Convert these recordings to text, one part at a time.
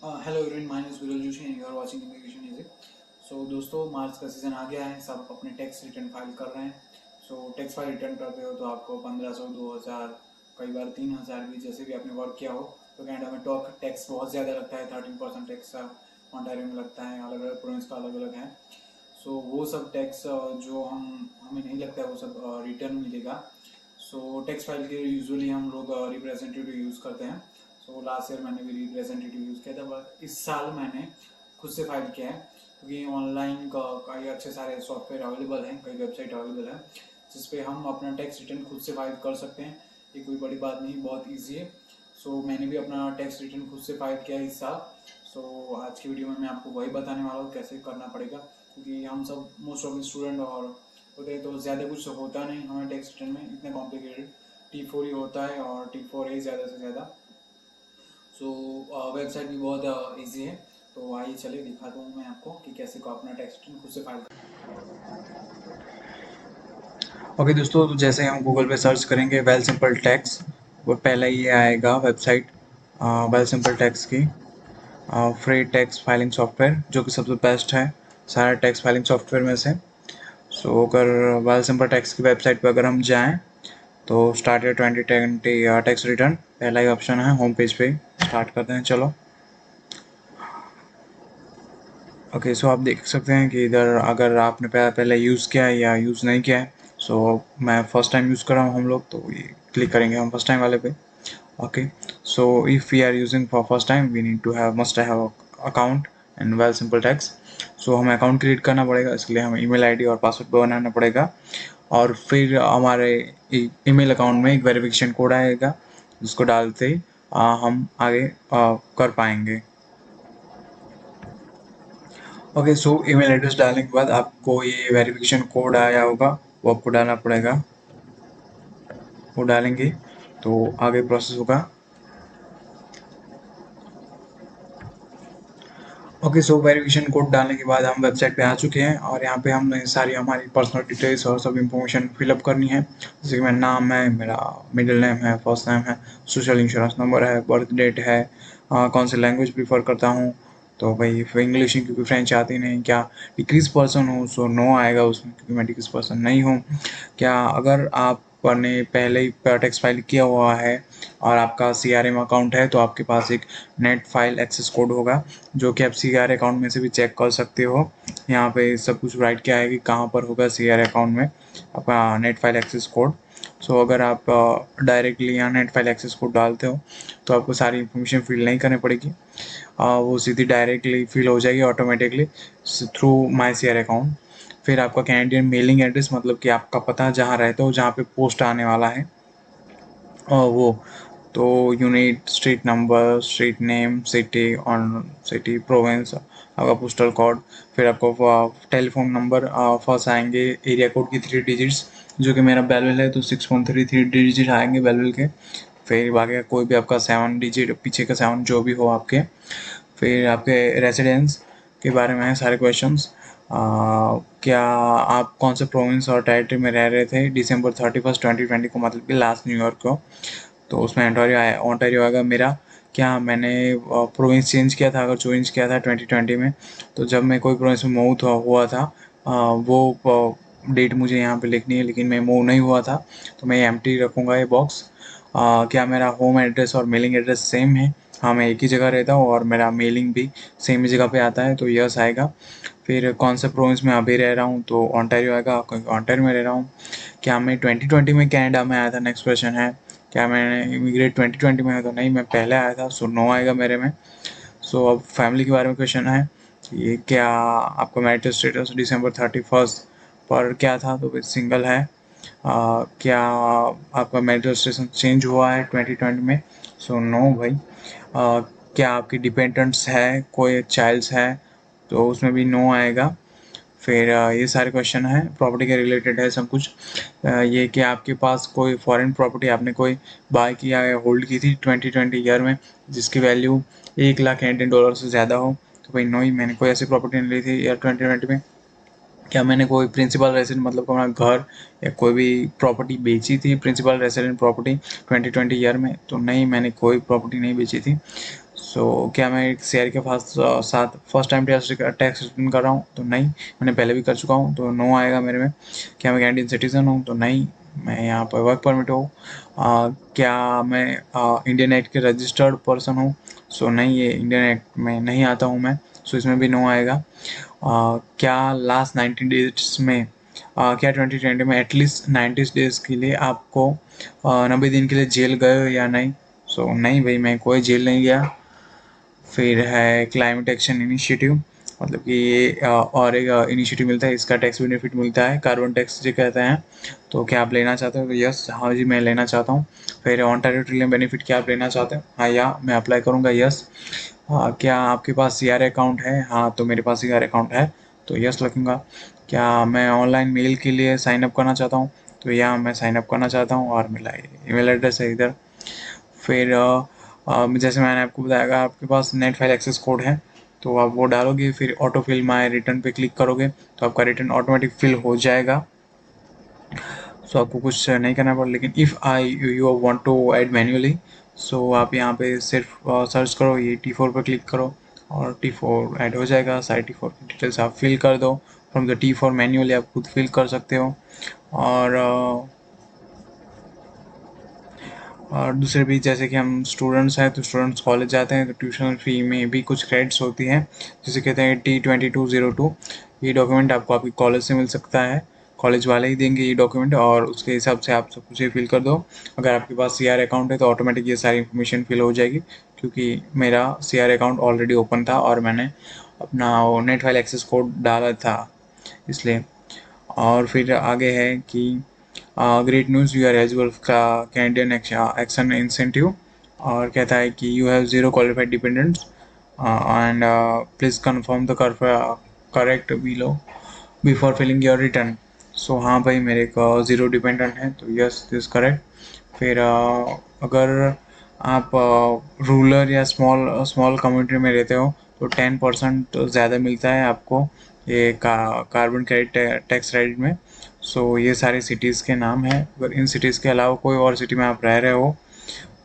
Hello everyone, my name is Viral Joshi and you are watching immigration easy. So दोस्तों, मार्च का season आ गया है। सब अपने टैक्स रिटर्न फाइल कर रहे हैं। सो टैक्स फाइल रिटर्न करते हो तो आपको 1500, 2000, कई बार 3000 भी, जैसे भी आपने वर्क किया हो। तो कनाडा में टैक्स बहुत ज़्यादा लगता है। 13% टैक्स ओंटारियो में लगता है। अलग अलग प्रोविंस का अलग अलग है। सो वो सब टैक्स जो हमें नहीं लगता है वो सब रिटर्न मिलेगा। सो टैक्स फाइल के यूजुअली हम लोग रिप्रेजेंटेटिव यूज़ करते हैं। सो लास्ट ईयर मैंने भी रिप्रेजेंटेटिव यूज़ किया था, बट इस साल मैंने खुद से फाइल किया है, क्योंकि ऑनलाइन का कई अच्छे सारे सॉफ्टवेयर अवेलेबल हैं, कई वेबसाइट अवेलेबल है जिस पे हम अपना टैक्स रिटर्न खुद से फाइल कर सकते हैं। ये कोई बड़ी बात नहीं, बहुत ईजी है। सो मैंने भी अपना टैक्स रिटर्न खुद से फाइल किया है इस साल। सो आज की वीडियो में मैं आपको वही बताने वाला हूँ कैसे करना पड़ेगा, क्योंकि हम सब मोस्ट ऑफ स्टूडेंट और होते हैं तो ज़्यादा कुछ होता नहीं हमें टैक्स रिटर्न में, इतना कॉम्प्लिकेटेड। T4 ही होता है और T4 है ज़्यादा से ज़्यादा। सो वेबसाइट भी बहुत इजी है। तो आइए चले दिखाता हूँ मैं आपको कि कैसे को अपना टैक्स रिटर्न खुद से फाइल ओके दोस्तों, तो जैसे हम गूगल पे सर्च करेंगे वेल सिंपल टैक्स, वो पहला ये आएगा वेबसाइट वेल सिंपल टैक्स की फ्री टैक्स फाइलिंग सॉफ्टवेयर, जो कि सबसे बेस्ट है सारा टैक्स फाइलिंग सॉफ्टवेयर में से। सो अगर वेल सिंपल टैक्स की वेबसाइट पर अगर हम जाएं तो स्टार्ट 2020 टैक्स रिटर्न पहला ही ऑप्शन है। होम पेज पे स्टार्ट करते हैं, चलो। ओके, सो आप देख सकते हैं कि इधर अगर आपने पहले यूज़ किया है या यूज़ नहीं किया है। सो मैं फर्स्ट टाइम यूज़ कर रहा हूँ हम लोग, तो ये क्लिक करेंगे हम फर्स्ट टाइम वाले पे। Okay, so if we are using for first time we need to have must have account and Wealthsimple tax. So हमें अकाउंट क्रिएट करना पड़ेगा, इसलिए हमें ईमेल आईडी और पासवर्ड बनाना पड़ेगा। और फिर हमारे ईमेल अकाउंट में एक वेरिफिकेशन कोड आएगा, जिसको डालते ही हम आगे कर पाएंगे। ओके, सो ईमेल एड्रेस डालने के बाद आपको ये वेरिफिकेशन कोड आया होगा, वो आपको डालना पड़ेगा। वो डालेंगे तो आगे प्रोसेस होगा। ओके, सो वेरिफिकेशन कोड डालने के बाद हम वेबसाइट पे आ चुके हैं और यहाँ पे हमने सारी हमारी पर्सनल डिटेल्स और सब इन्फॉर्मेशन फिलअप करनी है। जैसे कि मेरा नाम है, मेरा मिडिल नेम है, फर्स्ट नेम है, सोशल इंश्योरेंस नंबर है, बर्थ डेट है, कौन सी लैंग्वेज प्रीफर करता हूँ। तो भाई इंग्लिश ही, क्योंकि फ्रेंच आती नहीं। क्या डिक्रीज पर्सन हूँ, सो नो आएगा उसमें, क्योंकि मैं डिक्रीज पर्सन नहीं हूँ। क्या अगर आपने पहले ही टैक्स फाइल किया हुआ है और आपका CRM अकाउंट है, तो आपके पास एक नेट फाइल एक्सेस कोड होगा, जो कि आप CR अकाउंट में से भी चेक कर सकते हो। यहाँ पे सब कुछ राइट किया है कि कहाँ पर होगा CR अकाउंट में आपका नेट फाइल एक्सेस कोड। सो अगर आप डायरेक्टली यहाँ नेट फाइल एक्सेस कोड डालते हो तो आपको सारी इन्फॉर्मेशन फिल नहीं करनी पड़ेगी। वो सीधी डायरेक्टली फिल हो जाएगी automatically through my CR account. फिर आपका कैनेडियन मेलिंग एड्रेस, मतलब कि आपका पता जहाँ रहते हो, जहाँ पे पोस्ट आने वाला है, और वो तो unit, street number, street name, city और सिटी प्रोविंस, आपका पोस्टल कोड। फिर आपको टेलीफोन नंबर फर्स्ट आएंगे, एरिया कोड की 3 डिजिट्स, जो कि मेरा बेलविल है तो 6.33 डिजिट आएंगे बेलविल के। फिर बाकी का कोई भी आपका 7 डिजिट, पीछे का 7 जो भी हो आपके। फिर आपके रेसिडेंस के बारे में है सारे क्वेश्चंस। क्या आप कौन से प्रोविंस और टेरिटरी में रह रहे थे December 31st 2020 को, मतलब कि लास्ट न्यू ईयर को। तो उसमें ओंटारियो आएगा मेरा। क्या मैंने प्रोविंस चेंज किया था, अगर चेंज किया था 2020 में, तो जब मैं कोई प्रोविंस में मूव हुआ था, वो डेट मुझे यहाँ पे लिखनी है, लेकिन मैं मूव नहीं हुआ था, तो मैं एम्प्टी रखूँगा ये बॉक्स। क्या मेरा होम एड्रेस और मेलिंग एड्रेस सेम है? हाँ, मैं एक ही जगह रहता हूँ और मेरा मेलिंग भी सेम ही जगह पे आता है, तो यस आएगा। फिर कौन सा प्रोविंस में अभी रह रहा हूँ, तो ओंटारियो आएगा, क्योंकि ओंटारियो में रह रहा हूँ। क्या मैं 2020 में कनाडा में आया था, नेक्स्ट क्वेश्चन है। क्या मैंने इमिग्रेट 2020 में आया था? नहीं, मैं पहले आया था, सो नो आएगा मेरे में। सो अब फैमिली के बारे में क्वेश्चन है कि क्या आपका मैरिटल स्टेटस December 31st पर क्या था, तो सिंगल है। क्या आपका मैरिटल स्टेटस चेंज हुआ है 2020 में? सो नो भाई। क्या आपकी डिपेंडेंट्स है, कोई चाइल्ड्स है, तो उसमें भी नो आएगा। फिर ये सारे क्वेश्चन है प्रॉपर्टी के रिलेटेड है सब कुछ। ये कि आपके पास कोई फॉरेन प्रॉपर्टी आपने कोई बाय किया है, होल्ड की थी 2020 ईयर में, जिसकी वैल्यू 1 लाख कैनेडियन डॉलर से ज़्यादा हो, तो भाई नो ही, मैंने कोई ऐसी प्रॉपर्टी नहीं ली थी ईयर 2020 में। क्या मैंने कोई प्रिंसिपल रेसिडेंट, मतलब अपना घर या कोई भी प्रॉपर्टी बेची थी, प्रिंसिपल रेसिडेंट प्रॉपर्टी 2020 ईयर में? तो नहीं, मैंने कोई प्रॉपर्टी नहीं बेची थी। क्या मैं एक शेयर के साथ फर्स्ट टाइम टैक्स रिटर्न कर रहा हूँ? तो नहीं, मैंने पहले भी कर चुका हूँ, तो नो आएगा मेरे में। क्या मैं कैनेडियन सिटीजन हूँ? तो नहीं, मैं यहाँ पर वर्क परमिट हूँ। क्या मैं इंडियन एक्ट के रजिस्टर्ड पर्सन हूँ? सो नहीं, ये इंडियन एक्ट में नहीं आता हूँ मैं, सो इसमें भी नो आएगा। क्या लास्ट 90 डेज में क्या 2020 में एटलीस्ट 90 डेज के लिए आपको 90 दिन के लिए जेल गए हो या नहीं? सो नहीं भाई, मैं कोई जेल नहीं गया। फिर है क्लाइमेट एक्शन इनिशिएटिव, मतलब कि ये और एक इनिशिएटिव मिलता है, इसका टैक्स बेनिफिट मिलता है, कार्बन टैक्स जो कहते हैं। तो क्या आप लेना चाहते हो? तो यस, हाँ जी, मैं लेना चाहता हूँ। फिर ऑनटारियो ट्रिलियन बेनिफिट, क्या आप लेना चाहते हो? हाँ, या मैं अप्लाई करूँगा, यस। क्या आपके पास CRA अकाउंट है? हाँ, तो मेरे पास CRA अकाउंट है, तो यस लिखूँगा। क्या मैं ऑनलाइन मेल के लिए साइन अप करना चाहता हूँ? तो या मैं साइन अप करना चाहता हूँ, और मेरा ईमेल एड्रेस है इधर। फिर जैसे मैंने आपको बताया, आपके पास नेट फाइल एक्सेस कोड है, तो आप वो डालोगे, फिर ऑटो फिल माय रिटर्न पे क्लिक करोगे, तो आपका रिटर्न ऑटोमेटिक फिल हो जाएगा। सो आपको कुछ नहीं करना पड़ा। लेकिन if you want to add manually, so आप यहाँ पे सिर्फ सर्च करो, ये T4 पर क्लिक करो, और T4 ऐड हो जाएगा। सारे T4 की डिटेल्स आप फिल कर दो फ्रॉम द T4 मैन्युअली, आप खुद फिल कर सकते हो। और दूसरे भी, जैसे कि हम स्टूडेंट्स हैं, तो स्टूडेंट्स कॉलेज जाते हैं, तो ट्यूशन फ़ी में भी कुछ क्रेडिट्स होती हैं, जिसे कहते हैं T2202। ये डॉक्यूमेंट आपको आपके कॉलेज से मिल सकता है, कॉलेज वाले ही देंगे ये डॉक्यूमेंट, और उसके हिसाब से आप सब कुछ ये फिल कर दो। अगर आपके पास CRA अकाउंट है तो ऑटोमेटिक ये सारी इन्फॉर्मेशन फिल हो जाएगी, क्योंकि मेरा CRA अकाउंट ऑलरेडी ओपन था और मैंने अपना वो नेट फाइल एक्सेस कोड डाला था, इसलिए। और फिर आगे है कि great news, you are eligible का कैनेडियन एक्शन इंसेंटिव, और कहता है कि you have zero qualified dependents and please confirm the correct below before filing your return. So हाँ भाई, मेरे को ज़ीरो डिपेंडेंट है, तो यस दिस करेक्ट। फिर अगर आप रूरल या स्मॉल स्मॉल कम्युनिटी में रहते हो, तो 10% ज़्यादा मिलता है आपको ये कार्बन क्रेडिट टैक्स क्रेडिट में। सो ये सारी सिटीज़ के नाम हैं। अगर इन सिटीज़ के अलावा कोई और सिटी में आप रह रहे हो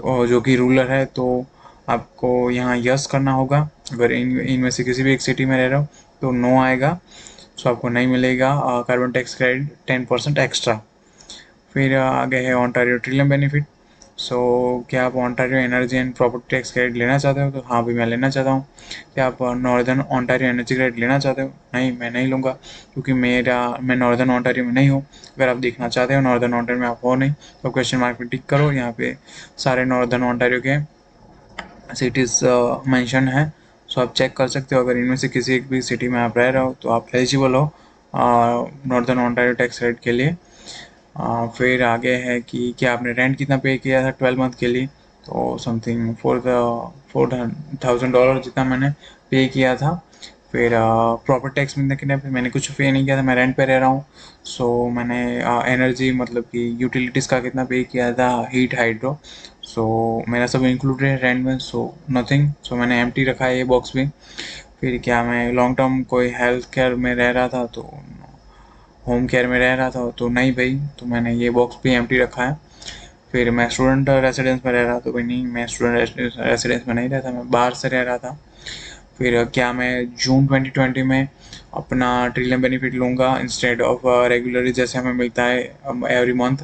और जो कि रूरल है, तो आपको यहाँ यस करना होगा। अगर इनमें से किसी भी एक सिटी में रह रहे हो तो नो आएगा, सो आपको नहीं मिलेगा कार्बन टैक्स क्रेडिट 10% एक्स्ट्रा। फिर आगे है ऑनटारियो ट्रिलियन बेनिफिट। सो क्या आप Ontario energy and property tax credit लेना चाहते हो? तो हाँ भी, मैं लेना चाहता हूँ। क्या आप नॉर्दर्न ऑनटारियो एनर्जी क्रेडिट लेना चाहते हो? नहीं, मैं नहीं लूँगा, क्योंकि मैं नॉर्दर्न ऑनटारियो में नहीं हूँ। अगर आप देखना चाहते हो नॉर्दर्न ऑनटारियो में आप हो नहीं, तो क्वेश्चन मार्क में टिक करो, यहाँ पे सारे नॉर्दर्न ऑनटारियो के सिटीज़ मेंशन है। सो आप चेक कर सकते हो, अगर इनमें से किसी एक भी सिटी में आप रह रहे हो तो आप एलिजिबल हो नॉर्दर्न ऑनटारियो टैक्स क्रेडिट के लिए। फिर आगे है कि क्या आपने रेंट कितना पे किया था 12 मंथ के लिए? तो समथिंग $4,000 जितना मैंने पे किया था। फिर प्रॉपर्टी टैक्स में कितने पे? मैंने कुछ पे नहीं किया था, मैं रेंट पे रह रहा हूँ। सो मैंने एनर्जी मतलब कि यूटिलिटीज़ का कितना पे किया था, हीट हाइड्रो, सो मेरा सब इंक्लूडेड है रेंट में, सो नथिंग। सो मैंने एम्प्टी रखा है ये बॉक्स भी। फिर क्या मैं लॉन्ग टर्म कोई हेल्थ केयर में रह रहा था? तो होम केयर में रह रहा था, तो नहीं भाई, तो मैंने ये बॉक्स भी एम्प्टी रखा है। फिर मैं स्टूडेंट रेसिडेंस में रह रहा था? तो भाई नहीं, मैं स्टूडेंट रेसिडेंस में नहीं रहता, मैं बाहर से रह रहा था। फिर क्या मैं जून 2020 में अपना ट्रिलियन बेनिफिट लूँगा इंस्टेड ऑफ रेगुलरली जैसे हमें मिलता है एवरी मंथ?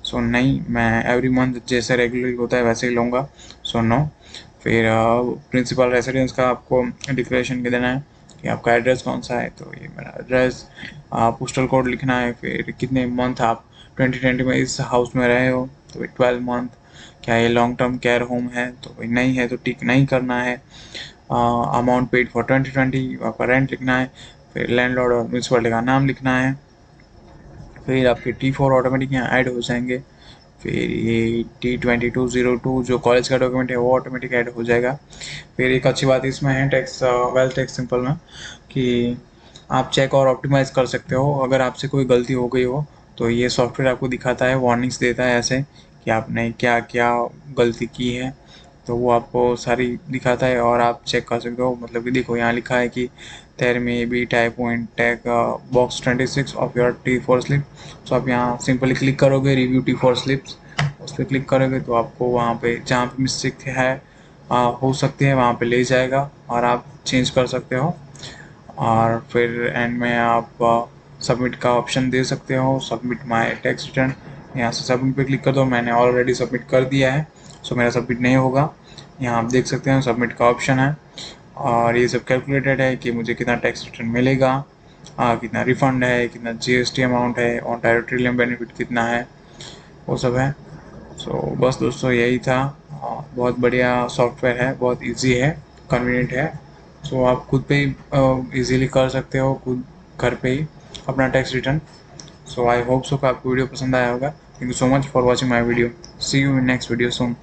सो नहीं, मैं एवरी मंथ जैसे रेगुलरली होता है वैसे ही लूँगा, सो नो। फिर प्रिंसिपल रेसिडेंस का आपको डिक्लेरेशन देना है कि आपका एड्रेस कौन सा है, तो ये मेरा एड्रेस, पोस्टल कोड लिखना है। फिर कितने मंथ आप 2020 में इस हाउस में रहे हो, तो 12 मंथ। क्या ये लॉन्ग टर्म केयर होम है? तो भाई नहीं है, तो टिक नहीं करना है। अमाउंट पेड फॉर 2020, आपका रेंट लिखना है। फिर लैंडलॉर्ड और म्यूनसिपलिटी का नाम लिखना है। फिर आपके T4 ऑटोमेटिक यहाँ ऐड हो जाएंगे। फिर ये T2202 जो कॉलेज का डॉक्यूमेंट है वो ऑटोमेटिक ऐड हो जाएगा। फिर एक अच्छी बात इसमें है टैक्स वेल्थ टैक्स सिंपल में, कि आप चेक और ऑप्टिमाइज़ कर सकते हो। अगर आपसे कोई गलती हो गई हो तो ये सॉफ्टवेयर आपको दिखाता है, वार्निंग्स देता है ऐसे कि आपने क्या क्या गलती की है, तो वो आपको सारी दिखाता है और आप चेक कर सकते हो। मतलब कि देखो, यहाँ लिखा है कि there may be typo in tag box 26 of your T4 slip. So आप यहाँ सिंपली क्लिक करोगे, रिव्यू T4 स्लिप्स, उस पर क्लिक करोगे तो आपको वहाँ पे जहाँ पे मिस्टेक है हो सकती है वहाँ पे ले जाएगा और आप चेंज कर सकते हो। और फिर एंड में आप सबमिट का ऑप्शन दे सकते हो, सबमिट माय टैक्स रिटर्न। यहाँ से सबमिट पे क्लिक कर दो। मैंने ऑलरेडी सबमिट कर दिया है, सो मेरा सबमिट नहीं होगा। यहाँ आप देख सकते हैं सबमिट का ऑप्शन है और ये सब कैलकुलेटेड है कि मुझे कितना टैक्स रिटर्न मिलेगा, कितना रिफंड है, कितना जीएसटी अमाउंट है, ओंटारियो ट्रिलियम बेनिफिट कितना है, वो सब है। सो बस दोस्तों यही था। बहुत बढ़िया सॉफ्टवेयर है, बहुत इजी है, कन्वीनियंट है। सो आप खुद पे ही इजीली कर सकते हो, खुद घर पे ही अपना tax return. So I hope so कि आपको वीडियो पसंद आया होगा। Thank you so much for watching my video. See you in next video soon.